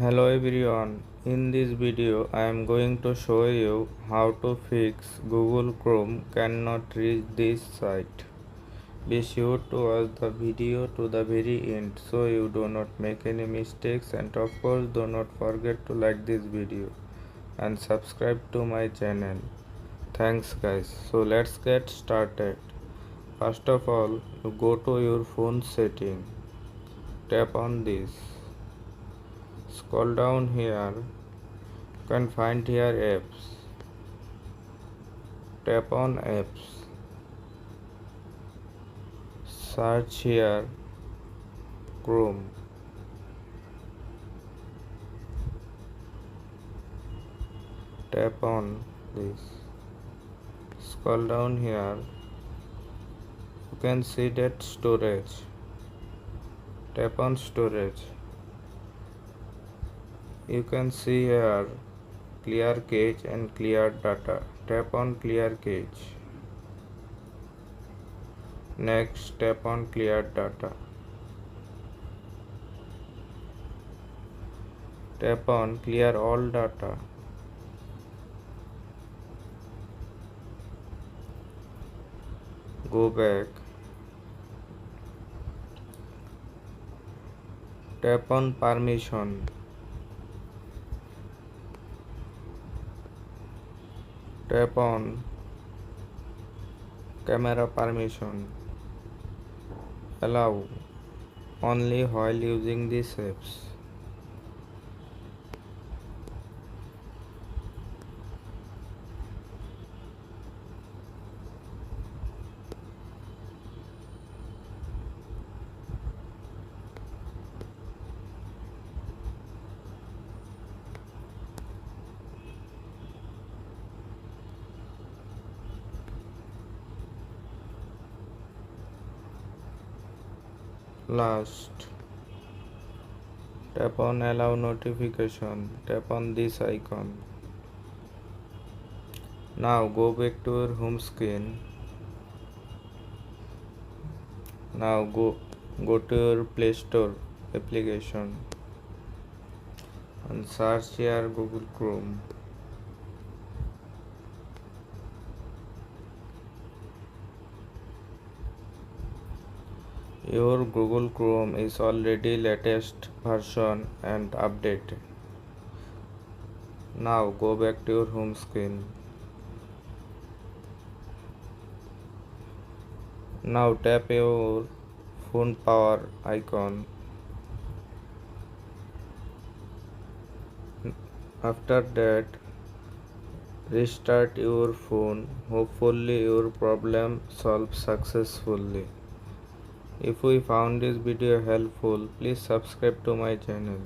Hello everyone, in this video I am going to show you how to fix Google Chrome cannot reach this site. Be sure to watch the video to the very end so you do not make any mistakes, and of course do not forget to like this video and subscribe to my channel. Thanks guys. So let's get started. First of all, you go to your phone setting. Tap on this. Scroll down here. You can find here apps. Tap on apps. Search here Chrome. Tap on this. Scroll down here. You can see that storage. Tap on storage. You can see here clear cache and clear data. Tap on clear cache. Next, tap on clear data. Tap on clear all data. Go back. Tap on permission. Tap on camera permission. Allow only while using these apps. Last, tap on allow notification. Tap on this icon. Now go back to your home screen. Now go to your Play Store application and search here Google Chrome. Your Google Chrome is already latest version and updated. Now go back to your home screen. Now tap your phone power icon. After that, restart your phone. Hopefully your problem solved successfully. If you found this video helpful, please subscribe to my channel.